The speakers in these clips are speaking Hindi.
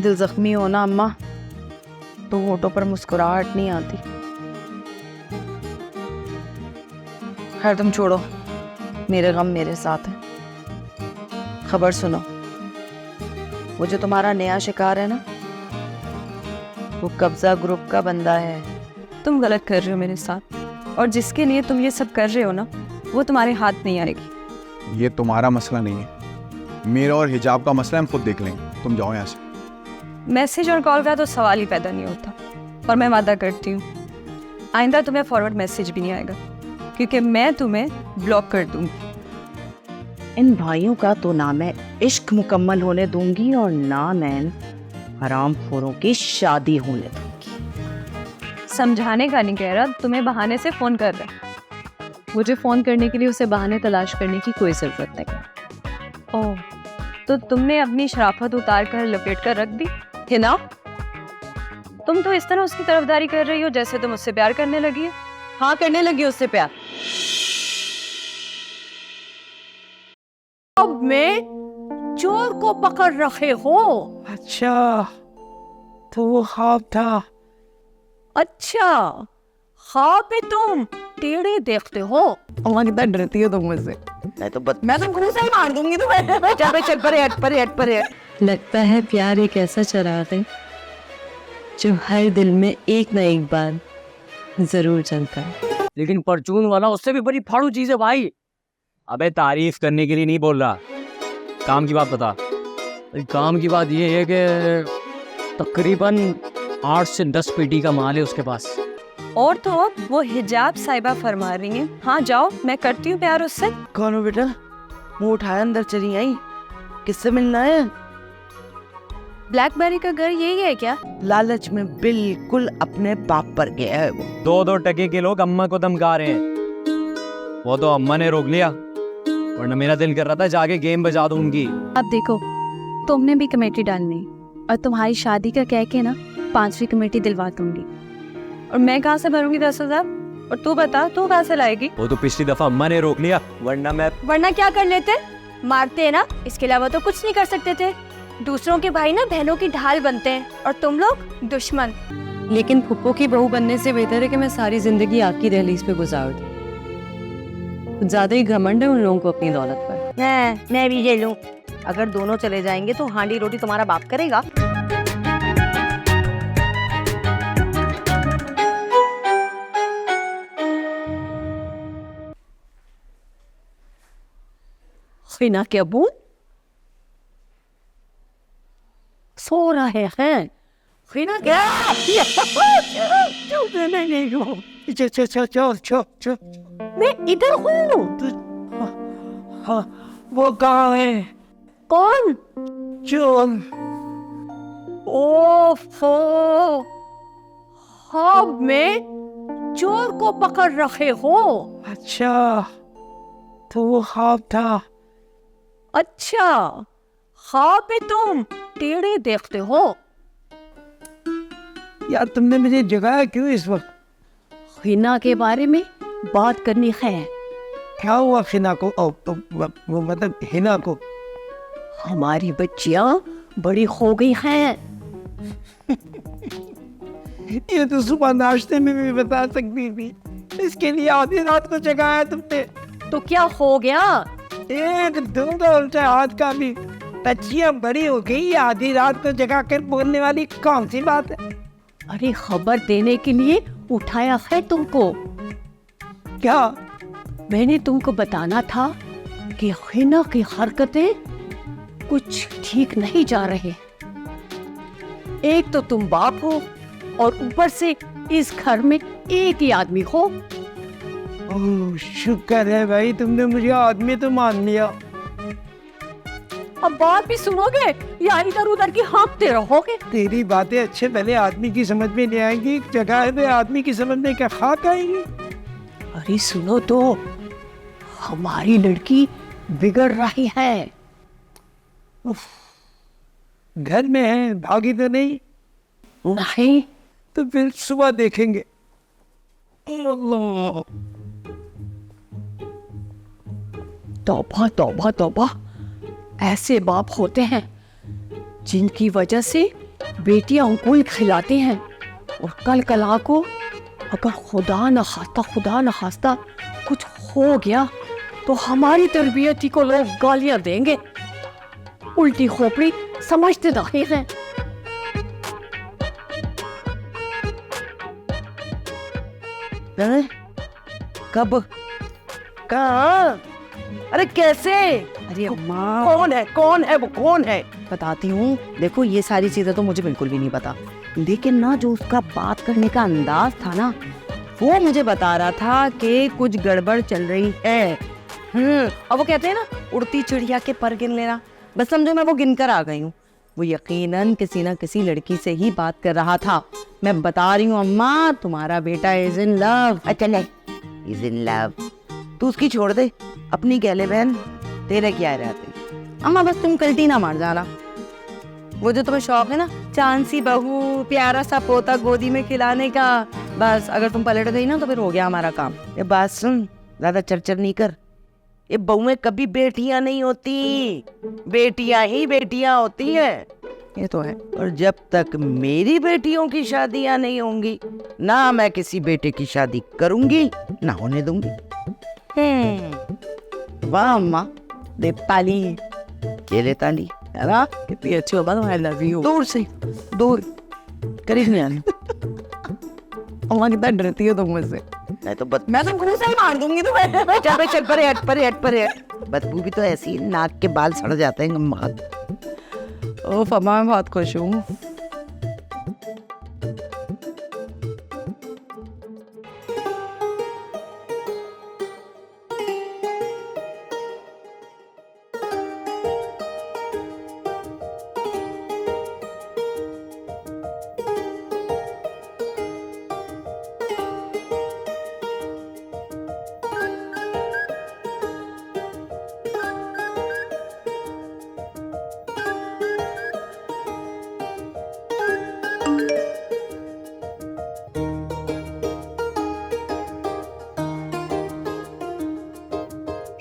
दिल जख्मी हो ना अम्मा तो होठों पर मुस्कुराहट नहीं आती। खैर तुम छोड़ो, मेरे गम मेरे साथ है। खबर सुनो, वो जो तुम्हारा नया शिकार है ना, वो कब्जा ग्रुप का बंदा है। तुम गलत कर रहे हो मेरे साथ, और जिसके लिए तुम ये सब कर रहे हो ना, वो तुम्हारे हाथ नहीं आएगी। ये तुम्हारा मसला नहीं है, मेरा और हिजाब का मसला हम खुद देख लेंगे। तुम जाओ यहाँ से। मैसेज और कॉल का तो सवाल ही पैदा नहीं होता। और मैं वादा करती हूँ आइंदा तुम्हें फॉरवर्ड मैसेज भी नहीं आएगा, क्योंकि मैं तुम्हें ब्लॉक कर दूंगी। इन भाइयों का तो ना मैं इश्क मुकम्मल होने दूंगी और ना मैं हरामखोरों की शादी होने दूंगी। समझाने का नहीं कह रहा, तुम्हें बहाने से फोन कर रहा है। मुझे फोन करने के लिए उसे बहाने तलाश करने की कोई जरूरत नहीं। ओह, तो तुमने अपनी शराफत उतार कर लपेट कर रख दी है ना? तुम तो इस तरह उसकी तरफदारी कर रही हो जैसे तुम उससे प्यार करने लगी हो। हाँ, करने लगी उससे प्यार। अब में चोर को पकड़ रखे हो। अच्छा, तो वो ख्वाब था। अच्छा, ख्वाब में तुम टेढ़े देखते हो। अम्मा कितना डरती हो तुम मुझसे। मैं तुमको मुंह से ही मार दूंगी तुम्हें। चल परे हट, परे हट, परे हट। लगता है प्यार एक ऐसा चिराग है जो हर दिल में एक ना एक बार जरूर जलता है। लेकिन परचून वाला उससे भी बड़ी फाड़ू चीज है भाई। अबे तारीफ करने के लिए नहीं बोल रहा, काम की बात बता। काम की बात ये है कि तकरीबन 8 से 10 पेटी का माल है उसके पास। और तो अब वो हिजाब साहिबा फरमा रही हैं, हाँ जाओ, मैं करती हूँ प्यार उससे। कौन हो बेटा? मुंह उठाया अंदर चली आई। किससे मिलना है? ब्लैकबेरी का घर यही है क्या? लालच में बिल्कुल अपने बाप पर गया है वो। 2-2 टके के लोग अम्मा को धमका रहे हैं। वो तो अम्मा ने रोक लिया, वरना मेरा दिल कर रहा था जाके गेम बजा दूं उनकी। अब देखो, तुमने भी कमेटी डालनी और तुम्हारी शादी का कह के ना 5वीं कमेटी दिलवा दूंगी। और मैं कहाँ से भरूंगी 10,000? और तू बता, तू कहाँ से लाएगी? वो तो पिछली दफा अम्मा ने रोक लिया, वरना क्या कर लेते? मारते हैं ना, इसके अलावा तो कुछ नहीं कर सकते थे। दूसरों के भाई ना बहनों की ढाल बनते हैं और तुम लोग दुश्मन। लेकिन फुप्पो की बहू बनने से बेहतर है कि मैं सारी जिंदगी आपकी दहलीज पे गुजार दूं। कुछ ज्यादा ही घमंड है उन लोगों को अपनी दौलत पर। मैं भी ये लूं। अगर दोनों चले जाएंगे तो हांडी रोटी तुम्हारा बाप करेगा। खीना के अबू सो रहे हैं। खीना क्या? चल। मैं इधर हूँ। हाँ, वो कहाँ है? कौन? चोर। ओफो, ख्वाब में चोर को पकड़ रखे हो। अच्छा, तो वो ख्वाब था। अच्छा, ख्वाब में तुम टेढ़े देखते हो। यार तुमने मुझे जगाया क्यों इस वक्त? हिना के बारे में बात करनी है। क्या हुआ हिना को? वो मतलब हिना को? हमारी बच्चियां बड़ी हो गई हैं। ये तो सुबह नाश्ते में भी बता सकती थी, इसके लिए आधी रात को जगाया तुमने। तो क्या हो गया? एक दूंगा उल्टा हाथ का भी। बच्चियां बड़ी हो गई, आधी रात को जगा कर बोलने वाली कौन सी बात है? अरे खबर देने के लिए उठाया है तुमको। क्या? मैंने तुमको बताना था कि हिना की हरकतें कुछ ठीक नहीं जा रहे। एक तो तुम बाप हो और ऊपर से इस घर में एक ही आदमी हो। ओह, शुक्र है भाई तुमने मुझे आदमी तो मान लिया। अब बात भी सुनोगे या इधर उधर की हाँकते रहोगे? तेरी बातें अच्छे पहले आदमी की समझ में नहीं आएंगी, जगह पे आदमी की समझ में क्या खाक आएगी? अरे सुनो तो, हमारी लड़की बिगड़ रही है। घर में है, भागी तो नहीं? नहीं। तो फिर सुबह देखेंगे। अल्लाह, तौबा तौबा तौबा। ऐसे बाप होते हैं जिनकी वजह से बेटियां अंकुल खिलाते हैं और कल कला को अगर खुदा न खास्ता कुछ हो गया तो हमारी तरबियत ही को लोग गालियां देंगे। उल्टी खोपड़ी समझते नहीं हैं। कब? कहाँ? अरे कैसे? अरे अम्मा कौन है वो कौन है? बताती हूँ। देखो ये सारी चीजें तो मुझे बिल्कुल भी नहीं पता, लेकिन ना जो उसका बात करने का अंदाज था ना, वो मुझे बता रहा था कि कुछ गड़बड़ चल रही है। और वो कहते हैं ना, उड़ती चिड़िया के पर गिन लेना। बस समझो मैं वो गिन कर आ गई हूँ। वो यकीनन किसी ना किसी लड़की से ही बात कर रहा था। मैं बता रही हूँ अम्मा, तुम्हारा बेटा इज इन लव। अच्छा नहीं, इज इन लव। तू उसकी छोड़ दे, अपनी गहले बहन, तेरे क्या रहते। अम्मा बस तुम कल्टी ना मार जाना। वो जो तुम्हें शौक है ना, चांद सी बहू, प्यारा सा पोता गोदी में खिलाने का, बस अगर तुम पलट गई ना तो फिर हो गया हमारा काम। ये बात सुन, ज्यादा चरचर नहीं कर। ये बहुएं कभी बेटियां नहीं होती, बेटियां ही बेटियां होती हैं। ये तो है। और जब तक मेरी बेटियों की शादियां नहीं होंगी, ना मैं किसी बेटे की शादी करूंगी ना होने दूंगी। वाह अम्मा, दे ताली। ये ले ताली। है ना, कितनी अच्छी हो बात। I love you. दूर से, दूर, करीब नहीं आना। अम्मा कितना डरती हो तुम मुझसे। मैं तो मैं तुम घूस ही मार दूंगी तुम्हें। चल चल, परे हट परे हट परे हट। बदबू भी तो ऐसी है, नाक के बाल सड़ जाते हैं गम्मा। ओफ अम्मा, मैं बहुत खुश हूँ।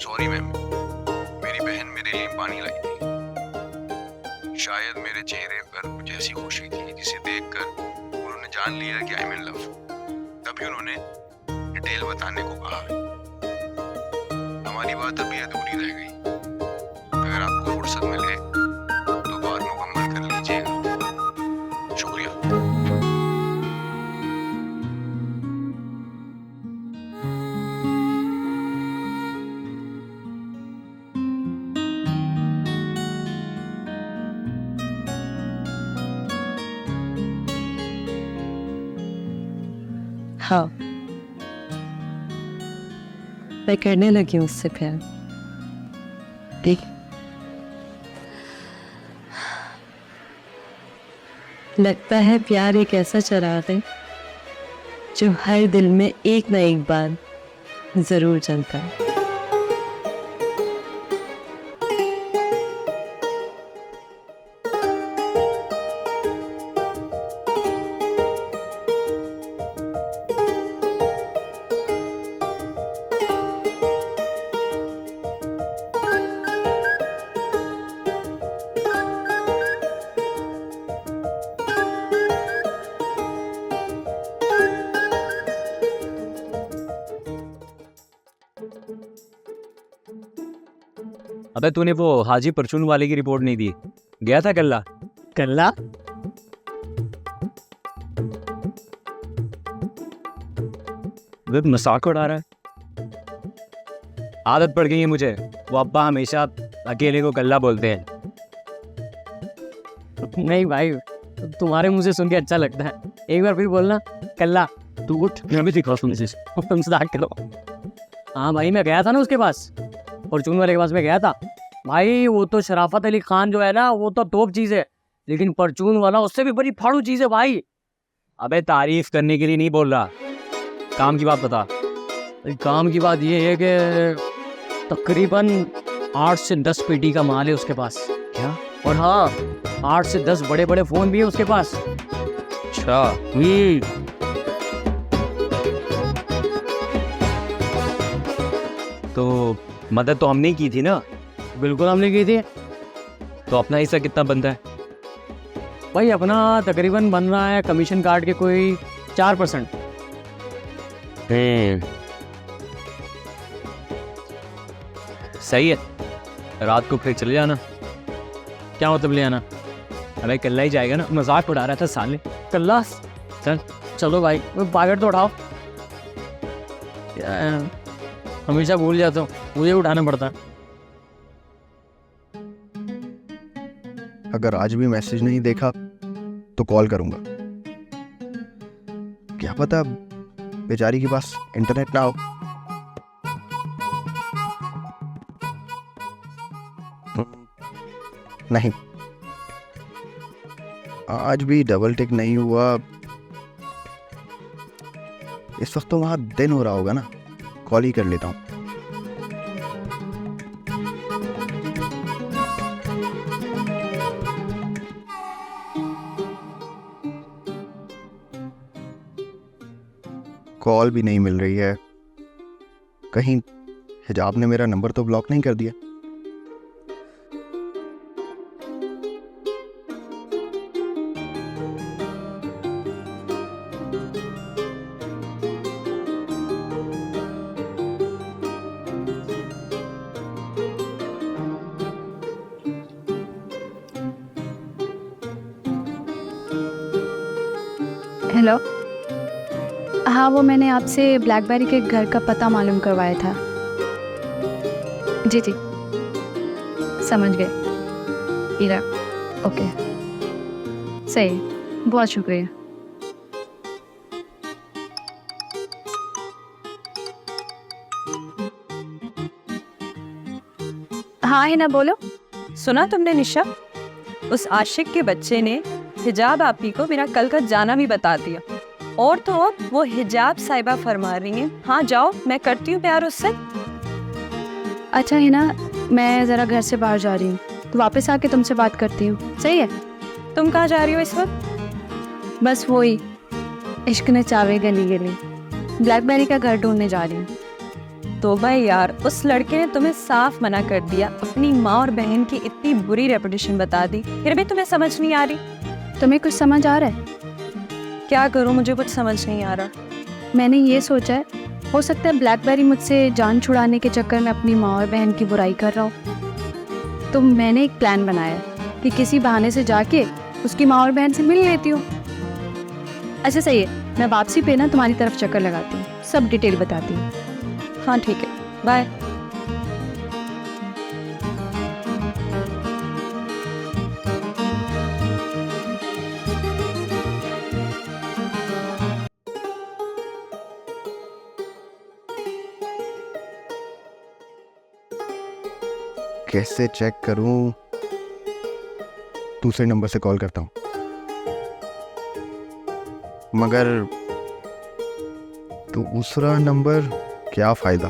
सॉरी मैम, मेरी बहन मेरे लिए पानी लाई थी। शायद मेरे चेहरे पर कुछ ऐसी खुशी थी जिसे देखकर उन्होंने जान लिया कि आई एम इन लव। तभी उन्होंने डिटेल बताने को कहा। हमारी बात अभी अधूरी रह गई। अगर आपको फुर्सत मिले तो बात मुकम्मल कर लीजिएगा। शुक्रिया। हाँ, मैं करने लगी हूँ उससे प्यार। देख, लगता है प्यार एक ऐसा चिराग है जो हर दिल में एक न एक बार जरूर जलता है। अबे तूने वो हाजी परचून वाले की रिपोर्ट नहीं दी? गया था कल्ला? कल्ला? वे मजाक उड़ा रहा है। आदत पड़ गई है मुझे, वो अब्बा हमेशा अकेले को कल्ला बोलते हैं। नहीं भाई, तुम्हारे मुंह से सुन के अच्छा लगता है। एक बार फिर बोलना कल्ला। तू उठ, मैं भी दिखा सुन मजाक करो। हाँ भाई, मैं गया था ना उसके पास, परचून वाले के पास में गया था भाई। वो तो शराफत अली खान जो है ना, वो तो टॉप चीज़ है, लेकिन परचून वाला उससे भी बड़ी फाड़ू चीज़ है भाई। अबे तारीफ करने के लिए नहीं बोल रहा, काम की बात बता। काम की बात ये है कि तकरीबन 8 से 10 पेटी का माल है उसके पास। क्या? और हाँ, 8 से 10 बड़े बड़े फ़ोन भी है उसके पास। अच्छा। तो मदद तो हमने की थी ना? बिल्कुल हमने की थी। तो अपना हिस्सा कितना बनता है? भाई अपना तकरीबन बन रहा है कमीशन काट के कोई 4%। सही है, रात को फिर चले जाना। क्या मतलब ले आना? अरे कल्ला ही जाएगा ना, मजाक उड़ा रहा था साले। कल्ला चल, चलो भाई, वो पागड़ तो उठाओ। हमेशा भूल जाता हूँ, मुझे उठाना पड़ता है। अगर आज भी मैसेज नहीं देखा तो कॉल करूंगा। क्या पता बेचारी के पास इंटरनेट ना हो। नहीं, आज भी डबल टिक नहीं हुआ। इस वक्त तो वहां दिन हो रहा होगा ना, कॉल ही कर लेता हूँ। कॉल भी नहीं मिल रही है। कहीं हिजाब ने मेरा नंबर तो ब्लॉक नहीं कर दिया? हेलो। हाँ, वो मैंने आपसे ब्लैकबेरी के घर का पता मालूम करवाया था। जी जी, समझ गए। इरा, ओके, सही, बहुत शुक्रिया। हाँ है ना, बोलो। सुना तुमने निशा, उस आशिक के बच्चे ने हिजाब आपी को मेरा कल का जाना भी बता दिया। और तो अब वो हिजाब साहिबा फरमा रही हैं, हाँ जाओ, मैं करती हूँ प्यार उससे। अच्छा है ना, मैं ज़रा घर से बाहर जा रही हूँ, तो वापस आके तुमसे बात करती हूँ, सही है? तुम कहाँ जा रही हो इस वक्त? बस वही, इश्क ने चावे गली गली, ब्लैकबेरी का घर ढूंढने जा रही हूँ। तो भाई यार, उस लड़के ने तुम्हें साफ मना कर दिया, अपनी माँ और बहन की इतनी बुरी रेपुटेशन बता दी, फिर भी तुम्हें समझ नहीं आ रही। तुम्हें कुछ समझ आ रहा है? क्या करूँ, मुझे कुछ समझ नहीं आ रहा। मैंने ये सोचा है, हो सकता है ब्लैकबेरी मुझसे जान छुड़ाने के चक्कर में अपनी माँ और बहन की बुराई कर रहा हो। तो मैंने एक प्लान बनाया है कि किसी बहाने से जाके उसकी माँ और बहन से मिल लेती हूँ। अच्छा सही है, मैं वापसी पे ना तुम्हारी तरफ चक्कर लगाती हूँ, सब डिटेल बताती हूँ। हाँ ठीक है, बाय। कैसे चेक करूं? दूसरे नंबर से कॉल करता हूं। मगर दूसरा नंबर, क्या फायदा?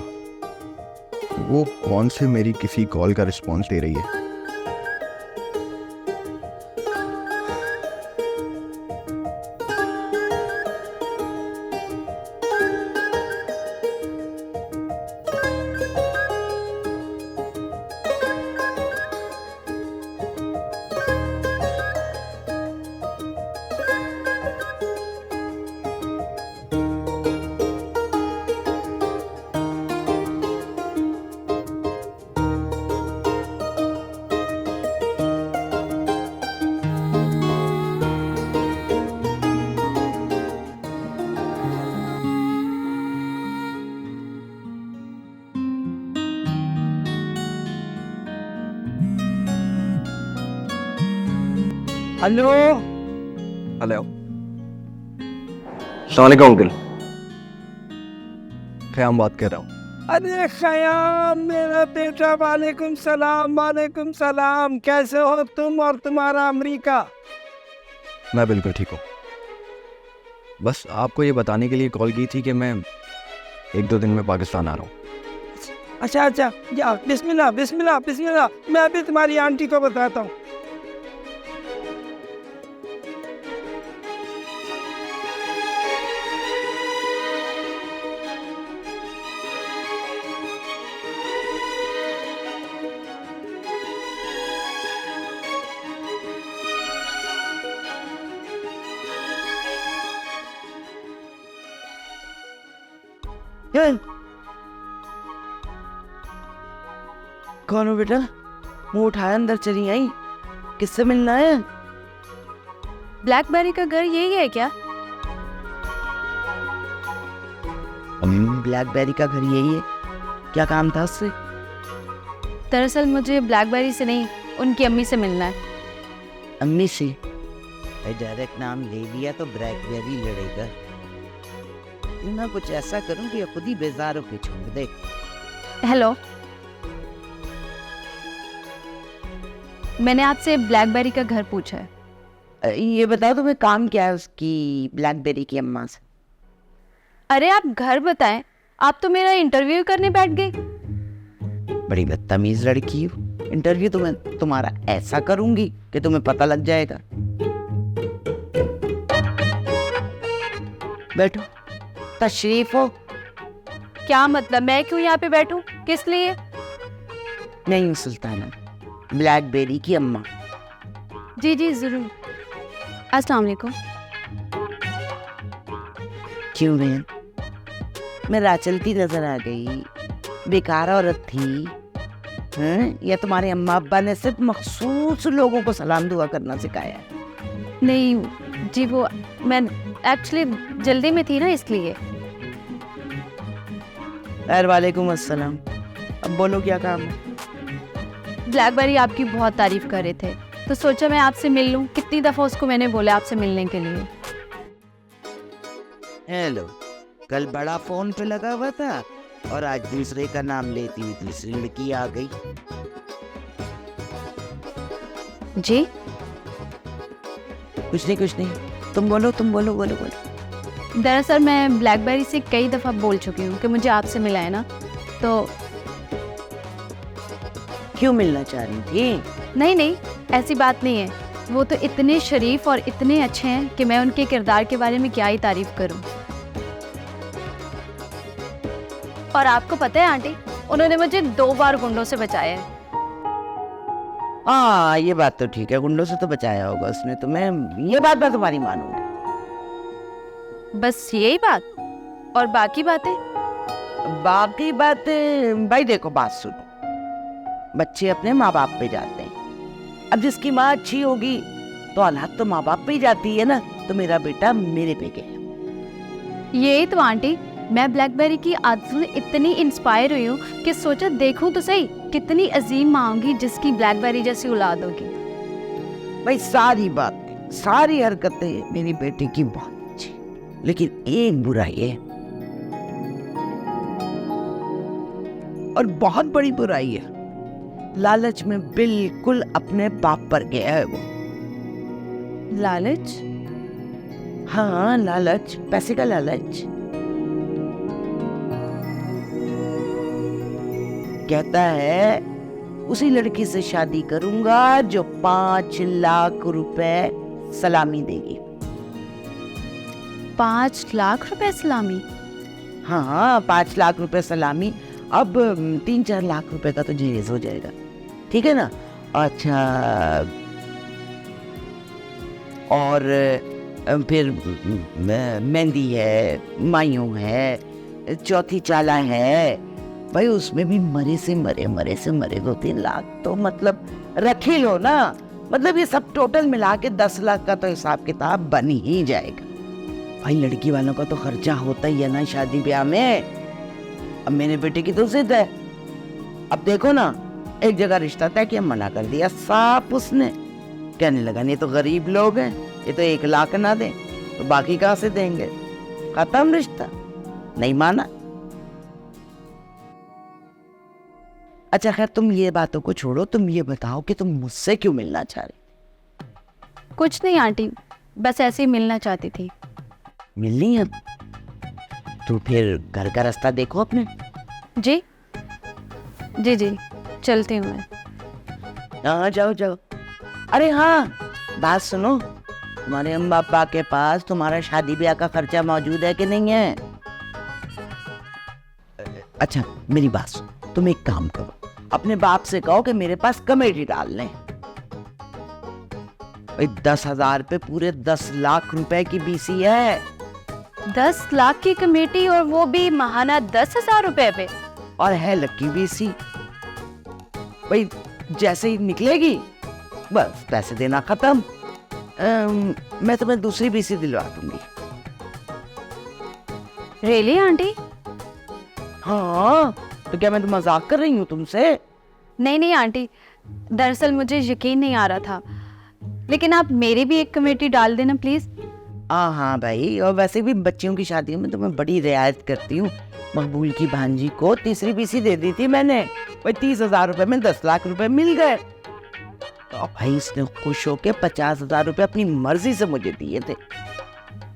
वो कौन से मेरी किसी कॉल का रिस्पॉन्स दे रही है? हेलो। हेलो, अस्सलाम अंकल। क़याम बात कर रहा हूँ। अरे ख़याम मेरा बेटा, वालेकुम सलाम। वालेकुम सलाम, कैसे हो तुम और तुम्हारा अमेरिका? मैं बिल्कुल ठीक हूँ। बस आपको ये बताने के लिए कॉल की थी कि मैं 1-2 दिन में पाकिस्तान आ रहा हूँ। अच्छा अच्छा, जा, बिस्मिल्लाह बिस्मिल्लाह बिस्मिल्लाह। मैं अभी तुम्हारी आंटी को बताता हूँ। चल। कौन हो बेटा? मुंह उठाया अंदर चली आई, किससे मिलना है? ब्लैकबेरी का घर यही है क्या? ब्लैकबेरी का घर यही है। क्या काम था उससे? दरअसल मुझे ब्लैकबेरी से नहीं, उनकी अम्मी से मिलना है। अम्मी से? डायरेक्ट नाम ले लिया तो ब्लैकबेरी लड़ेगा। क्यों ना कुछ ऐसा करूं कि खुद ही बेजार होके छोड़ दे। हेलो, मैंने आपसे ब्लैकबेरी का घर पूछा है। ये बताओ तुम्हें काम क्या है उसकी, ब्लैकबेरी की अम्मा से? अरे आप घर बताएं, आप तो मेरा इंटरव्यू करने बैठ गए। बड़ी बदतमीज लड़की हो। इंटरव्यू तो मैं तुम्हारा ऐसा करूंगी कि तुम्हें पता लग जाएगा। बैठो, तशरीफ हो। क्या मतलब, मैं क्यों यहाँ पे बैठूं? किस लिए? मैं हूँ सुल्ताना, ब्लैकबेरी की अम्मा। जी जी जरूर। अस्सलाम वालेकुम। क्यों बहन, मैं राचलती नजर आ गई? बेकार औरत थी हैं? या तुम्हारे अम्मा अब्बा ने सिर्फ मखसूस लोगों को सलाम दुआ करना सिखाया है? नहीं जी, वो मैं एक्चुअली जल्दी में थी ना, इसलिए। वालेकुम अस्सलाम। अब बोलो क्या काम है? ब्लैकबेरी आपकी बहुत तारीफ कर रहे थे, तो सोचा मैं आपसे मिल लूं। कितनी दफ़ा उसको मैंने बोला आपसे मिलने के लिए। हेलो, कल बड़ा फोन पे लगा हुआ था और आज दूसरे का नाम लेती हुई दूसरी लड़की आ गई। जी कुछ नहीं, तुम बोलो बोलो। दरअसल मैं ब्लैकबेरी से कई दफ़ा बोल चुकी हूँ कि मुझे आपसे मिला है ना, तो क्यों मिलना चाह रही थी? नहीं, ऐसी बात नहीं है। वो तो इतने शरीफ और इतने अच्छे हैं कि मैं उनके किरदार के बारे में क्या ही तारीफ करूं। और आपको पता है आंटी, उन्होंने मुझे 2 बार गुंडों से बचाया है। हाँ, ये बात तो ठीक है, गुंडों से तो बचाया होगा उसने तुम्हें। ये बात मैं तुम्हारी मानूंगी। बस यही बात? और बाकी बातें भाई देखो, बात सुनो। बच्चे अपने माँ बाप पे जाते हैं। अब जिसकी माँ अच्छी होगी तो औलाद तो माँ बाप पे ही जाती है ना। तो मेरा बेटा मेरे पे गया। यही तो आंटी, मैं ब्लैकबेरी की आदतों से इतनी इंस्पायर हुई हूँ कि सोचा देखूं तो सही कितनी अजीम माँ होगी जिसकी ब्लैकबेरी जैसी औलाद होगी। भाई सारी बातें, सारी हरकतें मेरी बेटी की बहुत अच्छी, लेकिन एक बुराई है, और बहुत बड़ी बुराई है। लालच में बिल्कुल अपने बाप पर गया है वो। लालच? हाँ, लालच, पैसे का लालच। कहता है उसी लड़की से शादी करूंगा जो 5 लाख रुपए सलामी देगी। 5 लाख रुपए सलामी? हाँ, 5 लाख रुपए सलामी। अब 3-4 लाख रुपए का तो जहेज हो जाएगा, ठीक है ना? अच्छा, और फिर मेहंदी है, मायूं है, चौथी चाला है। भाई उसमें भी मरे से मरे 2-3 लाख तो मतलब रख ही लो ना। मतलब ये सब टोटल मिला के 10 लाख का तो हिसाब किताब बन ही जाएगा। भाई लड़की वालों का तो खर्चा होता ही है ना शादी ब्याह में। अब मेरे बेटे की तो जिद है। अब देखो ना, एक जगह रिश्ता तय किया, मना कर दिया साफ उसने। कहने लगा नहीं तो गरीब लोग हैं, ये तो 1 लाख ना दें तो बाकी कहाँ से देंगे। खत्म रिश्ता, नहीं माना। अच्छा खैर, तुम ये बातों को छोड़ो, तुम ये बताओ कि तुम मुझसे क्यों मिलना चाह रही? कुछ नहीं आंटी, बस ऐसे ही मिलना चाहती थी। मिलनी है तो फिर घर का रास्ता देखो अपने। जी जी, चलती हूँ मैं। हाँ, जाओ। अरे हाँ, बात सुनो, तुम्हारे अम्मा अब्बा के पास तुम्हारा शादी ब्याह का खर्चा मौजूद है कि नहीं है? अच्छा मेरी बात सुनो, तुम एक काम करो, अपने बाप से कहो कि मेरे पास कमेटी डाल लें। 10,000 पे पूरे 10 लाख रुपए की बीसी है। 10 लाख की कमेटी और वो भी महाना 10,000 रुपए पे। और है लकी बीसी। भाई जैसे ही निकलेगी बस पैसे देना खत्म। मैं तुम्हें दूसरी बीसी दिलवा दूंगी। Really aunty? हाँ, तो क्या मैं तो मजाक कर रही हूँ तुमसे? नहीं नहीं आंटी, दरअसल मुझे यकीन नहीं आ रहा था, लेकिन आप मेरी भी एक कमेटी डाल देना प्लीज। हाँ भाई, और वैसे भी बच्चियों की शादियों में तो मैं बड़ी रियायत करती हूँ। मकबूल की भांजी को तीसरी बीसी दे दी थी मैंने। भाई 30,000 रुपए में 10 लाख रुपए मिल गए। तो भाई इसने खुश होके 50,000 रुपए अपनी मर्जी से मुझे दिए थे।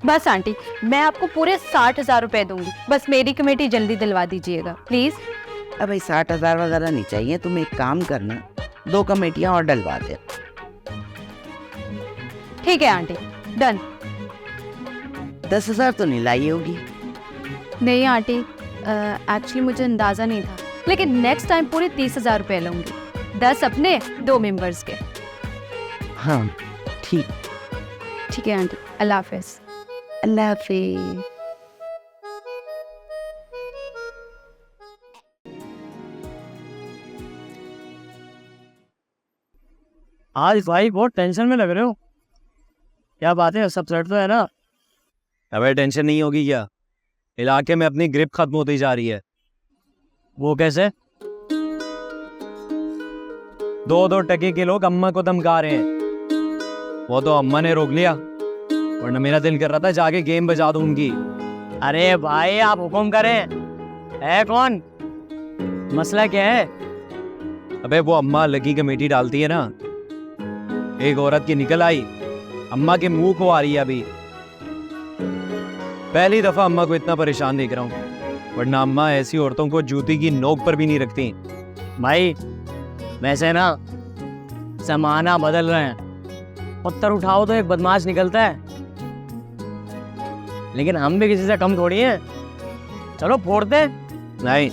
बस आंटी, मैं आपको पूरे 60,000 रुपए दूंगी, बस मेरी कमेटी जल्दी दिलवा दीजिएगा प्लीज। अब भाई 60,000 वगैरह नहीं चाहिए, तुम एक काम करना, 2 कमेटियां और डलवा दे। ठीक है आंटी, डन। 10,000 तो नहीं लाई होगी? नहीं आंटी, एक्चुअली मुझे अंदाजा नहीं था, लेकिन नेक्स्ट टाइम पूरे 30,000 रुपए लूंगी, 10 अपने 2 मेंबर्स के। हाँ ठीक। ठीक है आंटी, अल्लाह हाफिज। अल्लाह हाफिज। आज भाई बहुत टेंशन में लग रहे हो, क्या बात है? सब सेट तो है ना? अबे टेंशन नहीं होगी क्या? इलाके में अपनी ग्रिप खत्म होती जा रही है। वो कैसे? 2-2 टके के लोग अम्मा को धमका रहे हैं। वो तो अम्मा ने रोक लिया, वरना मेरा दिल कर रहा था जाके गेम बजा दूं उनकी। अरे भाई आप हुक्म करें। है कौन? मसला क्या है? अबे वो अम्मा लकी कमेटी डालती है ना, एक औरत की निकल आई, अम्मा के मुंह को आ रही है अभी। पहली दफा अम्मा को इतना परेशान देख रहा हूँ, वरना अम्मा ऐसी औरतों को जूती की नोक पर भी नहीं रखती। भाई वैसे ना जमाना बदल रहे हैं, पत्थर उठाओ तो एक बदमाश निकलता है, लेकिन हम भी किसी से कम थोड़ी हैं। चलो फोड़ते हैं। नहीं,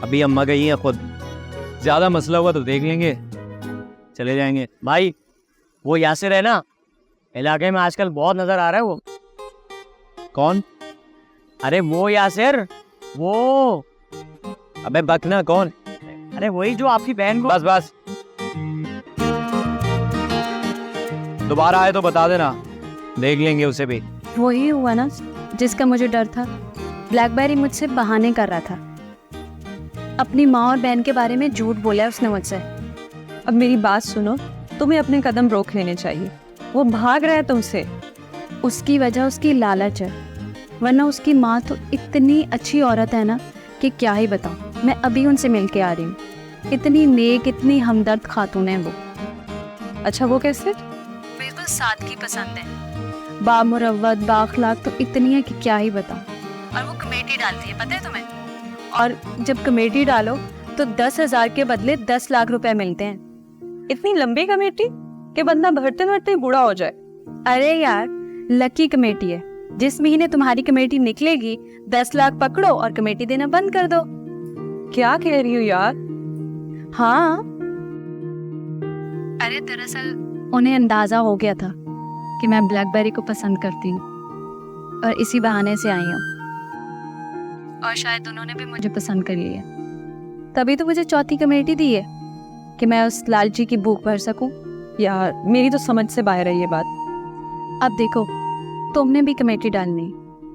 अभी अम्मा गई है खुद, ज्यादा मसला हुआ तो देख लेंगे, चले जाएंगे। भाई वो यासिर है ना, इलाके में आजकल बहुत नजर आ रहा है। वो कौन? अरे वो यासिर, वो। अबे बकना कौन? अरे वही जो आपकी बहन को। बस दोबारा आए तो बता देना, देख लेंगे उसे भी। वही हुआ ना जिसका मुझे डर था। ब्लैकबेरी मुझसे बहाने कर रहा था, अपनी माँ और बहन के बारे में झूठ बोला है उसने मुझसे। अब मेरी बात सुनो, तुम्हें अपने कदम रोक लेने चाहिए। वो भाग रहा है तुमसे। उसकी वजह उसकी लालच है, वरना उसकी माँ तो इतनी अच्छी औरत है ना कि क्या ही बताऊँ। मैं अभी उनसे मिल के आ रही हूँ। इतनी नेक, इतनी हमदर्द खातून है वो। अच्छा वो कैसे? बिल्कुल सादगी पसंद है, बामुरव्वत, बाअखलाक तो इतनी है कि क्या ही बताऊँ। और वो कमेटी डालती है, पता है तुम्हें? और जब कमेटी डालो तो 10,000 के बदले 10 लाख रुपए मिलते हैं। इतनी लंबी कमेटी कि बंदा भरते भरते बूढ़ा हो जाए। अरे यार, लकी कमेटी है, जिस महीने तुम्हारी कमेटी निकलेगी 10 लाख पकड़ो और कमेटी देना बंद कर दो। क्या कह रही हो यार? हाँ, अरे दरअसल उन्हें अंदाजा हो गया था कि मैं ब्लैकबेरी को पसंद करती हूँ, और इसी बहाने से आई हूँ, और शायद उन्होंने भी मुझे पसंद कर लिया। तभी तो मुझे चौथी कमेटी दी है कि मैं उस लालची की भूख भर सकूं। यार मेरी तो समझ से बाहर है ये बात। अब देखो, तुमने भी कमेटी डालनी,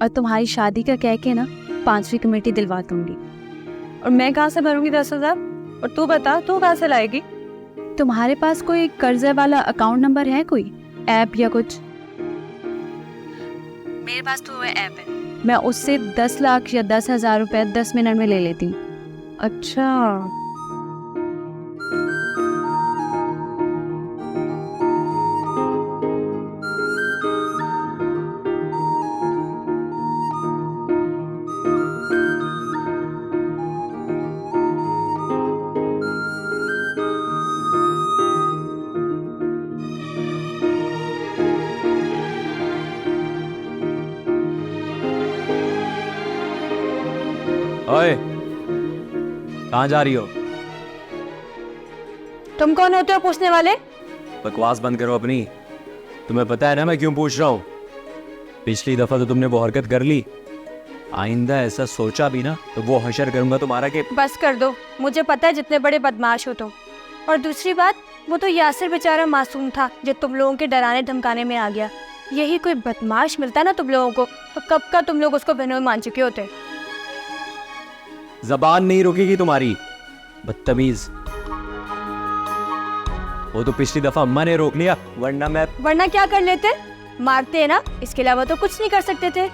और तुम्हारी शादी का कह के ना 5वीं कमेटी दिलवा दूंगी। और मैं कहाँ से भरूंगी 10,000? और तू बता, तू कहाँ से लाएगी? तुम्हारे पास कोई कर्जे वाला अकाउंट नंबर है, कोई ऐप या कुछ? मेरे पास तो वो ऐप है, मैं उससे 10 लाख या 10,000 रुपए 10 मिनट में ले लेती हूँ। अच्छा, ओए, कहाँ जा रही हो? तुम कौन होते हो पूछने वाले? बकवास बंद करो अपनी। तुम्हें पता है ना मैं क्यों पूछ रहा हूँ? पिछली दफा तो तुमने वो हरकत कर ली, आइंदा ऐसा सोचा भी ना तो वो हशर करूंगा तुम्हारा के। बस कर दो, मुझे पता है जितने बड़े बदमाश हो तुम। और दूसरी बात, वो तो यासिर बेचारा मासूम था जो तुम लोगों के डराने धमकाने में आ गया। यही कोई बदमाश मिलता ना तुम लोगों को तो कब का तुम लोग उसको बहनोई मान चुके होते। जबान नहीं रुकेगी तुम्हारी, बदतमीज। वो तो पिछली दफा अम्मा ने रोक लिया, वरना क्या कर लेते? मारते हैं ना, इसके अलावा तो कुछ नहीं कर सकते थे।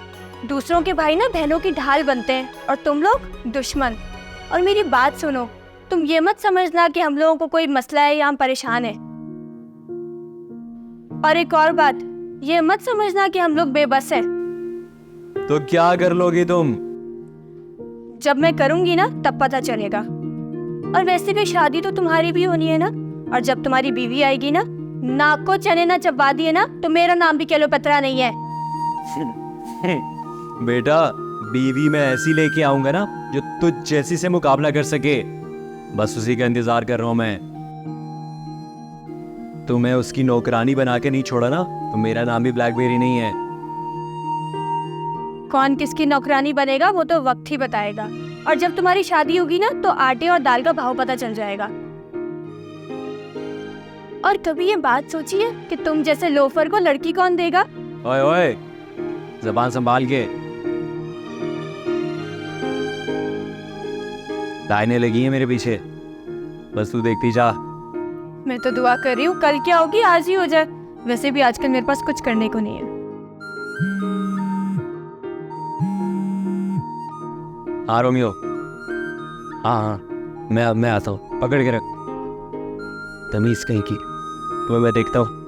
दूसरों के भाई ना बहनों की ढाल बनते हैं और तुम लोग दुश्मन। और मेरी बात सुनो, तुम ये मत समझना कि हम लोगों को कोई मसला है या हम परेशान हैं। और एक और बात, ये मत समझना कि हम लोग बेबस हैं। तो क्या कर लोगी तुम? जब मैं करूंगी ना तब पता चलेगा। और वैसे भी शादी तो तुम्हारी भी होनी है ना, और जब तुम्हारी बीवी आएगी ना, नाक को चने ना चबा दिए ना तो मेरा नाम भी केलोपत्रा नहीं है। बेटा, बीवी मैं ऐसी लेके आऊंगा ना जो तुझ जैसी से मुकाबला कर सके, बस उसी का इंतजार कर रहा हूं मैं। तुम्हें उसकी नौकरानी बना के नहीं छोड़ा ना तो मेरा नाम भी ब्लैकबेरी नहीं है। कौन किसकी नौकरानी बनेगा वो तो वक्त ही बताएगा। और जब तुम्हारी शादी होगी ना तो आटे और दाल का भाव पता चल जाएगा। और कभी ये बात सोचिए कि तुम जैसे लोफर को लड़की कौन देगा? ओए ओए, जबान संभाल के। लाइनें लगी हैं मेरे पीछे, बस तू देखती जा। मैं तो दुआ कर रही हूँ कल क्या होगी आज ही हो जाए। वैसे भी आजकल मेरे पास कुछ करने को नहीं है। हाँ रोमियो, हाँ मैं आता हूँ, पकड़ के रख। तमीज कहीं की, तुम्हें मैं देखता हूँ।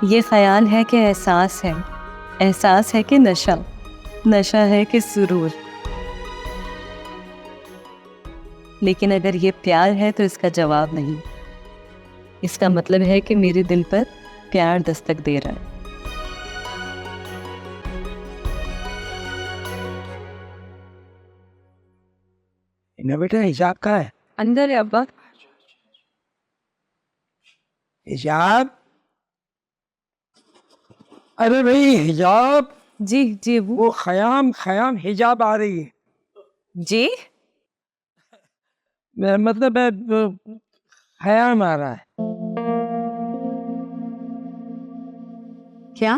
ये ख्याल है कि एहसास है, एहसास है कि नशा, नशा है कि सुरूर। लेकिन अगर ये प्यार है तो इसका जवाब नहीं। इसका मतलब है कि मेरे दिल पर प्यार दस्तक दे रहा है। ना बेटा, हिजाब कहाँ है? अंदर है अब्बा। हिजाब? अरे भाई हिजाब। जी जी वो खयाम हिजाब आ रही है। जी, मेरा मतलब है खयाम आ रहा है। क्या?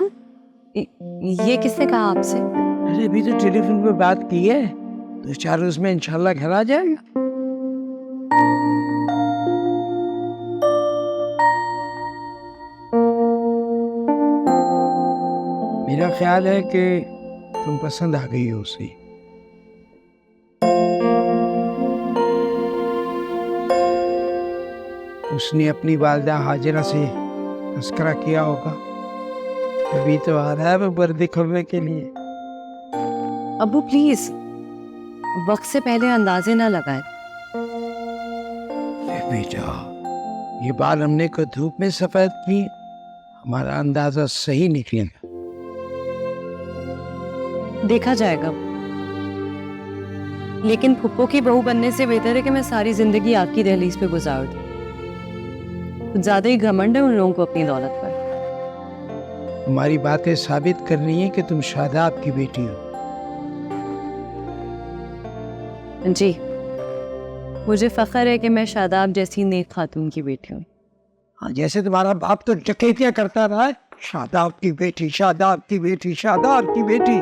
ये किसने कहा आपसे? अरे अभी तो टेलीफोन पे बात की है, तो 4 रोज में इंशाल्लाह घर आ जाएगा। मेरा ख्याल है कि तुम पसंद आ गई हो उसे। उसने अपनी वालिदा हाजिरा से तस्करा किया होगा, अभी तो आ रहा है वो वर्दी खोलने के लिए। अब्बू प्लीज, वक्त से पहले अंदाजे ना लगाए। बेटा, ये बाल हमने को धूप में सफेद किए, हमारा अंदाजा सही निकलेगा। देखा जाएगा, लेकिन फुप्पो की बहू बनने से बेहतर है कि मैं सारी जिंदगी आपकी दहलीज पे गुजार दूं। कुछ ज्यादा ही घमंड है उन लोगों को अपनी दौलत पर। हमारी बातें साबित करनी है कि तुम शादाब की बेटी हो। जी, मुझे फख्र है कि मैं शादाब जैसी नेक खातून की बेटी हूँ। हाँ, जैसे तुम्हारा बाप तो डकैतियां करता रहा है, शादाब की बेटी, शादाब की बेटी, शादाब की बेटी।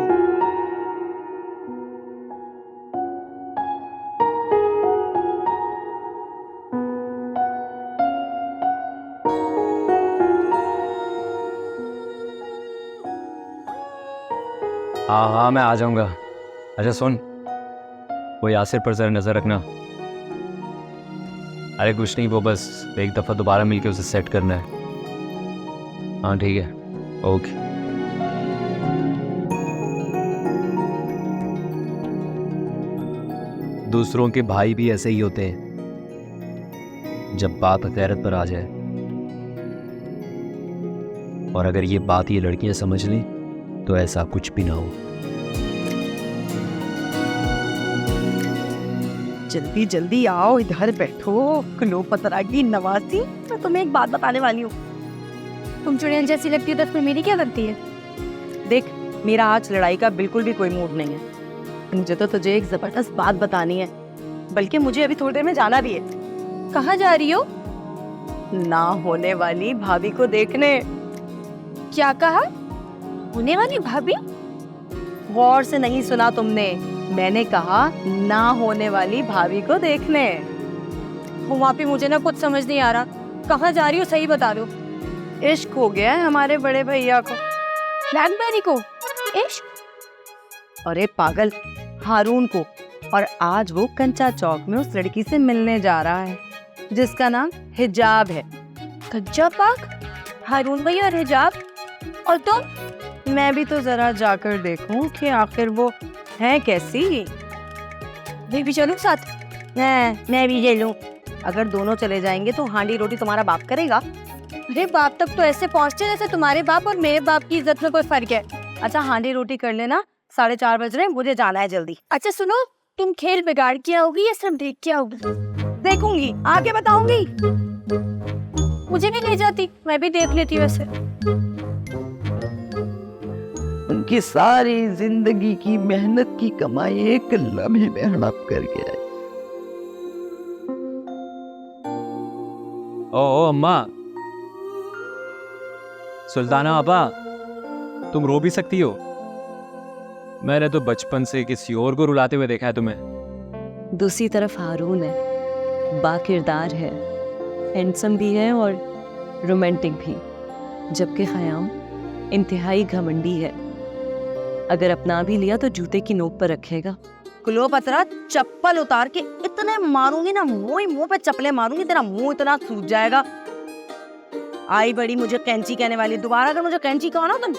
हाँ मैं आ जाऊंगा। अच्छा सुन, वो यासिर पर जरा नजर रखना। अरे कुछ नहीं, वो बस एक दफा दोबारा मिलके उसे सेट करना है। हाँ ठीक है, ओके। दूसरों के भाई भी ऐसे ही होते हैं जब बात गैरत पर आ जाए। और अगर ये बात ये लड़कियां समझ लें तो ऐसा कुछ भी ना हो। जल्दी जल्दी आओ, इधर बैठो क्लोपत्रा की नवासी। मैं तुम्हें एक बात बताने वाली हूँ। तुम चुड़ैल जैसी लगती हो तो फिर मेरी क्या लगती है? देख, मेरा आज लड़ाई का बिल्कुल भी कोई मूड नहीं है। मुझे तो तुझे एक जबरदस्त बात बतानी है, बल्कि मुझे अभी थोड़ी देर में जाना भी है। कहाँ जा रही हो? ना होने वाली भाभी को देखने। क्या कहा? होने वाली भाभी? गौर से नहीं सुना तुमने? मैंने कहा ना होने वाली भाभी को देखने। वहाँ पे मुझे ना कुछ समझ नहीं आ रहा। कहाँ जा रही हो सही बता दो। इश्क हो गया है हमारे बड़े भैया को। ब्लैकबेरी को इश्क? अरे पागल, हारून को। और आज वो कंचा चौक में उस लड़की से मिलने जा रहा है जिसका नाम हिजाब है। कच्चा पाक, हारून भाई और हिजाब, और तुम? मैं भी तो जरा जाकर देखूं कि आखिर वो है कैसी। मैं भी चलूं साथ? मैं भी चलूं। अगर दोनों चले जाएंगे तो हांडी रोटी तुम्हारा बाप करेगा। अरे बाप तक तो ऐसे पहुँचते जैसे तुम्हारे बाप और मेरे बाप की इज्जत में कोई फर्क है। अच्छा, हांडी रोटी कर लेना, 4:30 बज रहे हैं, मुझे जाना है जल्दी। अच्छा सुनो, तुम खेल बिगाड़ के आओगी या सिर्फ देख के आओगी? देखूंगी, आगे बताऊंगी। मुझे भी ले जाती, मैं भी देख लेती वैसे। उनकी सारी जिंदगी की मेहनत की कमाई एक लम्हे में हड़प कर गया है। ओ अम्मा, सुल्ताना आपा, तुम रो भी सकती हो। मैंने तो बचपन से किसी और को रुलाते हुए देखा है तुम्हें। दूसरी तरफ हारून है, बाकिरदार है, हैंडसम भी है और रोमांटिक भी, जबकि ख़याम इंतहाई घमंडी है। अगर अपना भी लिया तो जूते की नोक पर रखेगा। क्लोपत्रा, चप्पल उतार के इतने मारूंगी ना, मुंह पे चप्पलें मारूंगी, तेरा मुंह इतना सूज जाएगा। आई बड़ी मुझे कैंची कहने वाली, दोबारा अगर मुझे कैंची कहो ना तुम